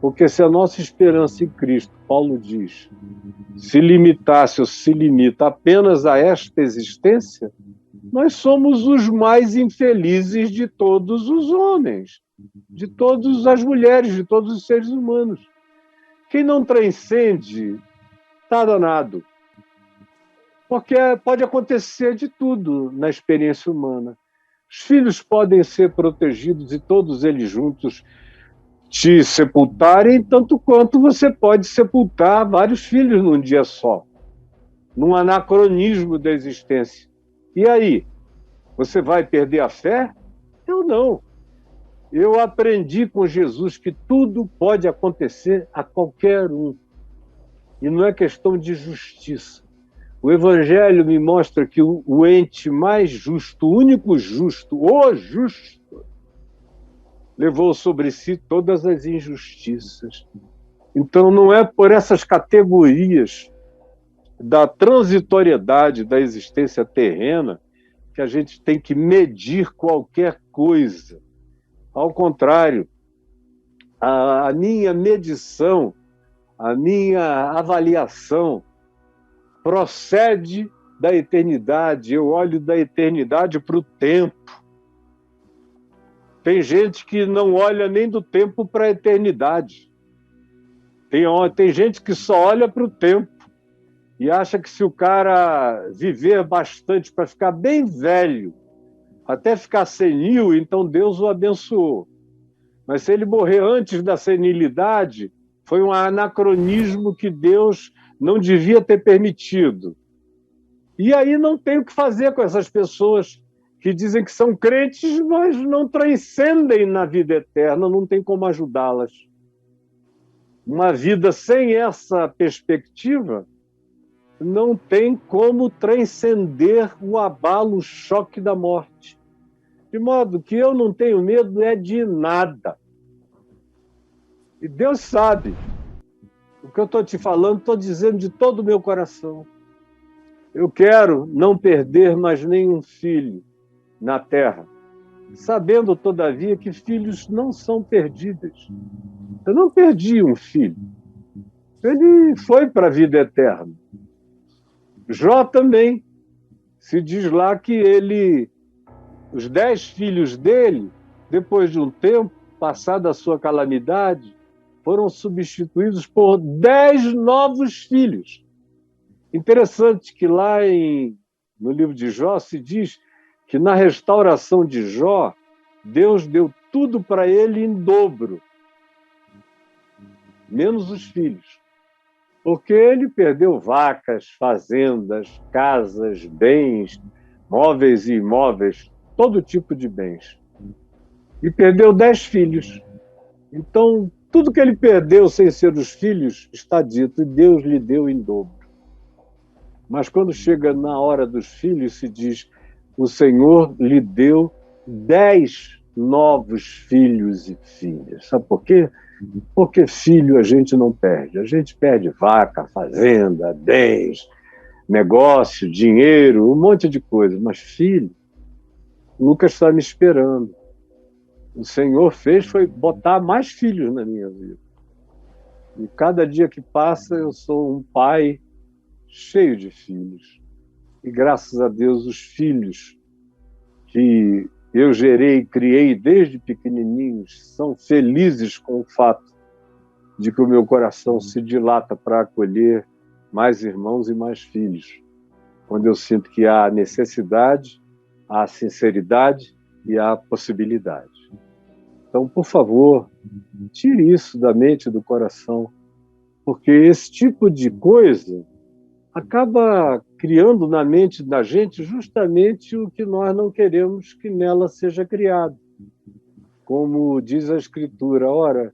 Porque se a nossa esperança em Cristo, Paulo diz, se limitasse ou se limita apenas a esta existência, nós somos os mais infelizes de todos os homens, de todas as mulheres, de todos os seres humanos. Quem não transcende, está danado. Porque pode acontecer de tudo na experiência humana. Os filhos podem ser protegidos e todos eles juntos te sepultarem, tanto quanto você pode sepultar vários filhos num dia só, num anacronismo da existência. E aí? Você vai perder a fé? Eu não. Eu aprendi com Jesus que tudo pode acontecer a qualquer um. E não é questão de justiça. O Evangelho me mostra que o ente mais justo, o único justo, o justo, levou sobre si todas as injustiças. Então, não é por essas categorias da transitoriedade da existência terrena que a gente tem que medir qualquer coisa. Ao contrário, a minha medição, a minha avaliação procede da eternidade. Eu olho da eternidade para o tempo. Tem gente que não olha nem do tempo para a eternidade. Tem gente que só olha para o tempo e acha que se o cara viver bastante para ficar bem velho, até ficar senil, então Deus o abençoou. Mas se ele morrer antes da senilidade, foi um anacronismo que Deus não devia ter permitido. E aí não tem o que fazer com essas pessoas que dizem que são crentes, mas não transcendem na vida eterna, não tem como ajudá-las. Uma vida sem essa perspectiva não tem como transcender o abalo, o choque da morte. De modo que eu não tenho medo de nada. E Deus sabe. O que eu estou te falando, estou dizendo de todo o meu coração. Eu quero não perder mais nenhum filho na terra, sabendo, todavia, que filhos não são perdíveis. Eu não perdi um filho. Ele foi para a vida eterna. Jó também. Se diz lá que os 10 filhos dele, depois de um tempo, passada a sua calamidade, foram substituídos por 10 novos filhos. Interessante que lá no livro de Jó se diz que na restauração de Jó, Deus deu tudo para ele em dobro, menos os filhos. Porque ele perdeu vacas, fazendas, casas, bens, móveis e imóveis, todo tipo de bens. E perdeu 10 filhos. Então, tudo que ele perdeu sem ser os filhos, está dito, e Deus lhe deu em dobro. Mas quando chega na hora dos filhos, se diz, o Senhor lhe deu 10 novos filhos e filhas. Sabe por quê? Porque filho a gente não perde. A gente perde vaca, fazenda, bens, negócio, dinheiro, um monte de coisa. Mas filho, Lucas está me esperando. O Senhor fez foi botar mais filhos na minha vida. E cada dia que passa eu sou um pai cheio de filhos. E graças a Deus os filhos que eu gerei e criei desde pequenininhos são felizes com o fato de que o meu coração se dilata para acolher mais irmãos e mais filhos, quando eu sinto que há necessidade, há sinceridade e há possibilidade. Então, por favor, tire isso da mente e do coração, porque esse tipo de coisa acaba criando na mente da gente justamente o que nós não queremos que nela seja criado. Como diz a Escritura, ora,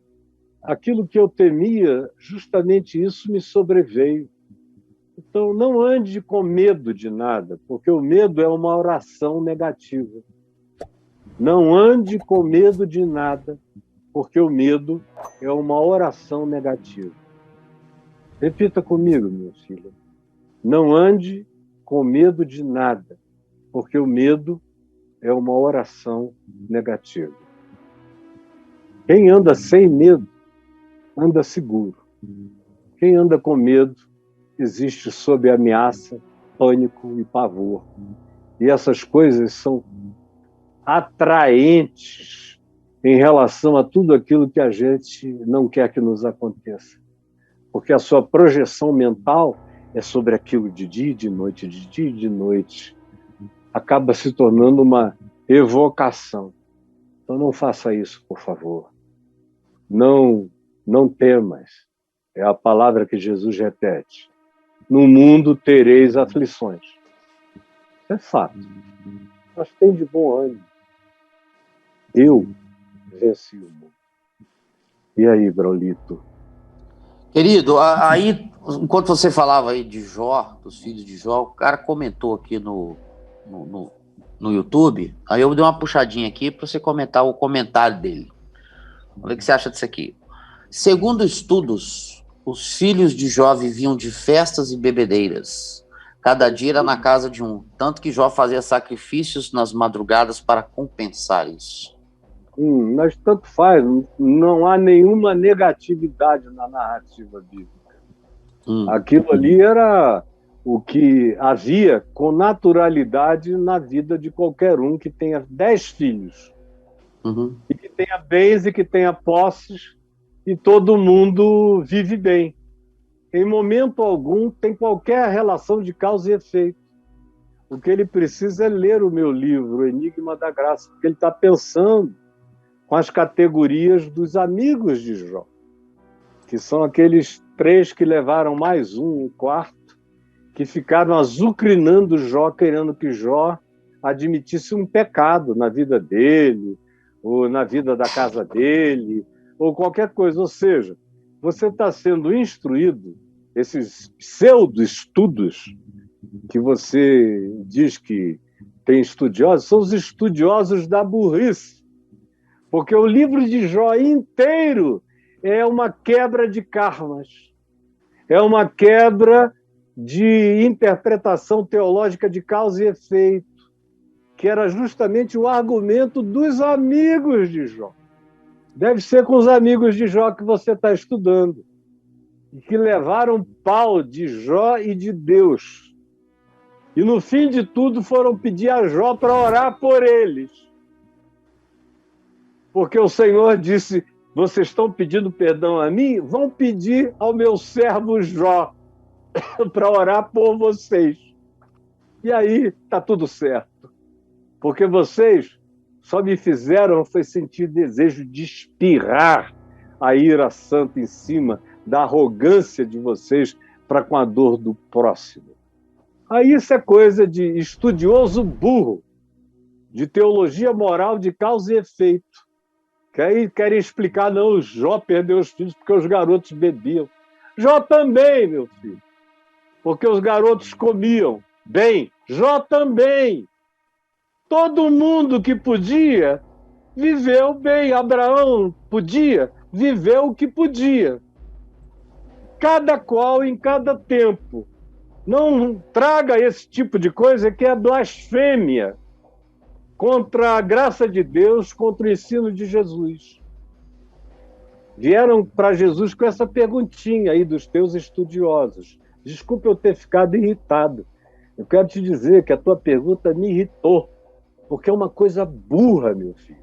aquilo que eu temia, justamente isso me sobreveio. Então, não ande com medo de nada, porque o medo é uma oração negativa. Não ande com medo de nada, porque o medo é uma oração negativa. Repita comigo, minha filha. Não ande com medo de nada, porque o medo é uma oração negativa. Quem anda sem medo anda seguro. Quem anda com medo existe sob ameaça, pânico e pavor. E essas coisas são atraentes em relação a tudo aquilo que a gente não quer que nos aconteça. Porque a sua projeção mental é sobre aquilo de dia e de noite, de dia e de noite. Acaba se tornando uma evocação. Então não faça isso, por favor. Não temas. É a palavra que Jesus repete. No mundo tereis aflições. Isso é fato. Mas tem de bom ânimo. Eu venci o mundo. E aí, Braulito? Querido, aí, enquanto você falava aí de Jó, dos filhos de Jó, o cara comentou aqui no YouTube, aí eu dei uma puxadinha aqui para você comentar o comentário dele. Olha o que você acha disso aqui. Segundo estudos, os filhos de Jó viviam de festas e bebedeiras. Cada dia era na casa de um, tanto que Jó fazia sacrifícios nas madrugadas para compensar isso. Mas tanto faz, não há nenhuma negatividade na narrativa bíblica. Aquilo ali era o que havia com naturalidade na vida de qualquer um que tenha 10 filhos. E que tenha bens e que tenha posses, e todo mundo vive bem. Em momento algum tem qualquer relação de causa e efeito. O que ele precisa é ler o meu livro, O Enigma da Graça, porque ele está pensando com as categorias dos amigos de Jó, que são aqueles 3 que levaram mais um quarto, que ficaram azucrinando Jó, querendo que Jó admitisse um pecado na vida dele, ou na vida da casa dele, ou qualquer coisa. Ou seja, você está sendo instruído, esses pseudo-estudos que você diz que tem estudiosos, são os estudiosos da burrice. Porque o livro de Jó inteiro é uma quebra de karmas, é uma quebra de interpretação teológica de causa e efeito, que era justamente o argumento dos amigos de Jó. Deve ser com os amigos de Jó que você está estudando, e que levaram pau de Jó e de Deus. E no fim de tudo foram pedir a Jó para orar por eles. Porque o Senhor disse, vocês estão pedindo perdão a mim? Vão pedir ao meu servo Jó para orar por vocês. E aí está tudo certo. Porque vocês só me fizeram foi sentir desejo de espirrar a ira santa em cima da arrogância de vocês para com a dor do próximo. Aí isso é coisa de estudioso burro, de teologia moral de causa e efeito. Que aí querem explicar, não, Jó perdeu os filhos porque os garotos bebiam. Jó também, meu filho, porque os garotos comiam bem. Jó também. Todo mundo que podia, viveu bem. Abraão podia, viveu o que podia. Cada qual em cada tempo. Não traga esse tipo de coisa que é blasfêmia contra a graça de Deus, contra o ensino de Jesus. Vieram para Jesus com essa perguntinha aí dos teus estudiosos. Desculpa eu ter ficado irritado. Eu quero te dizer que a tua pergunta me irritou, porque é uma coisa burra, meu filho.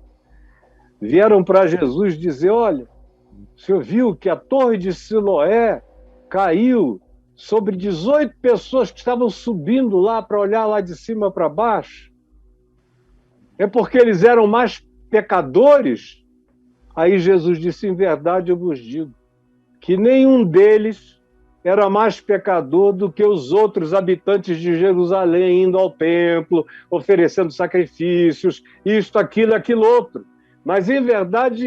Vieram para Jesus dizer, olha, o senhor viu que a torre de Siloé caiu sobre 18 pessoas que estavam subindo lá para olhar lá de cima para baixo? É porque eles eram mais pecadores? Aí Jesus disse, em verdade eu vos digo, que nenhum deles era mais pecador do que os outros habitantes de Jerusalém, indo ao templo, oferecendo sacrifícios, isto, aquilo, outro. Mas em verdade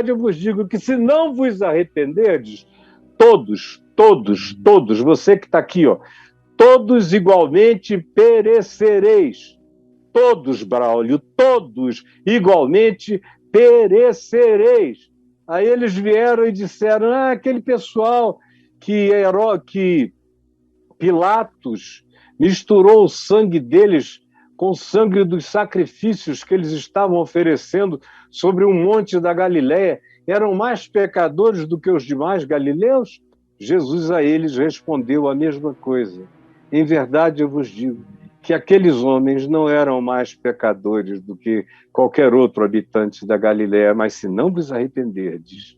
eu vos digo que se não vos arrependerdes, todos, você que está aqui, ó, todos igualmente perecereis. Todos, Braulio, todos igualmente perecereis. Aí eles vieram e disseram, aquele pessoal que Pilatos misturou o sangue deles com o sangue dos sacrifícios que eles estavam oferecendo sobre um monte da Galiléia, eram mais pecadores do que os demais galileus? Jesus a eles respondeu a mesma coisa. Em verdade eu vos digo que aqueles homens não eram mais pecadores do que qualquer outro habitante da Galiléia, mas se não vos arrependerdes,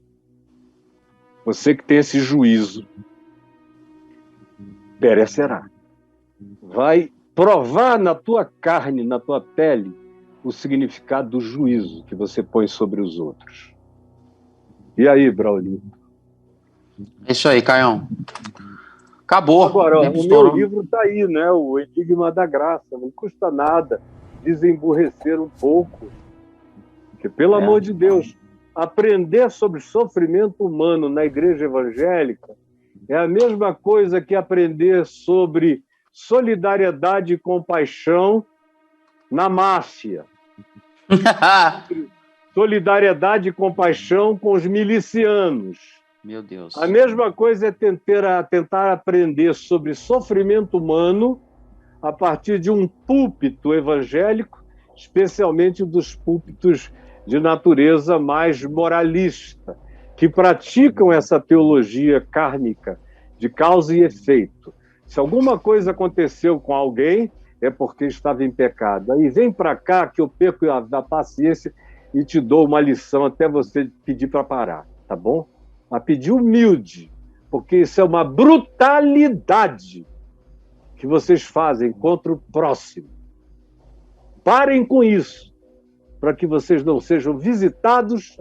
você que tem esse juízo, perecerá. Vai provar na tua carne, na tua pele, o significado do juízo que você põe sobre os outros. E aí, Braulio? É isso aí, Caião. Acabou. Agora, o meu livro está aí, né? O Enigma da Graça. Não custa nada desemburrecer um pouco. Porque, pelo amor de Deus, aprender sobre sofrimento humano na igreja evangélica é a mesma coisa que aprender sobre solidariedade e compaixão na máfia. Solidariedade e compaixão com os milicianos. Meu Deus. A mesma coisa é tentar aprender sobre sofrimento humano a partir de um púlpito evangélico, especialmente dos púlpitos de natureza mais moralista, que praticam essa teologia kármica de causa e efeito. Se alguma coisa aconteceu com alguém, é porque estava em pecado. Aí vem para cá que eu perco a paciência e te dou uma lição até você pedir para parar, tá bom? Mas pedir humilde, porque isso é uma brutalidade que vocês fazem contra o próximo. Parem com isso, para que vocês não sejam visitados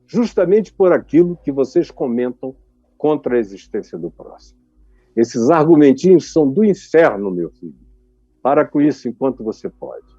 justamente por aquilo que vocês comentam contra a existência do próximo. Esses argumentinhos são do inferno, meu filho. Para com isso enquanto você pode.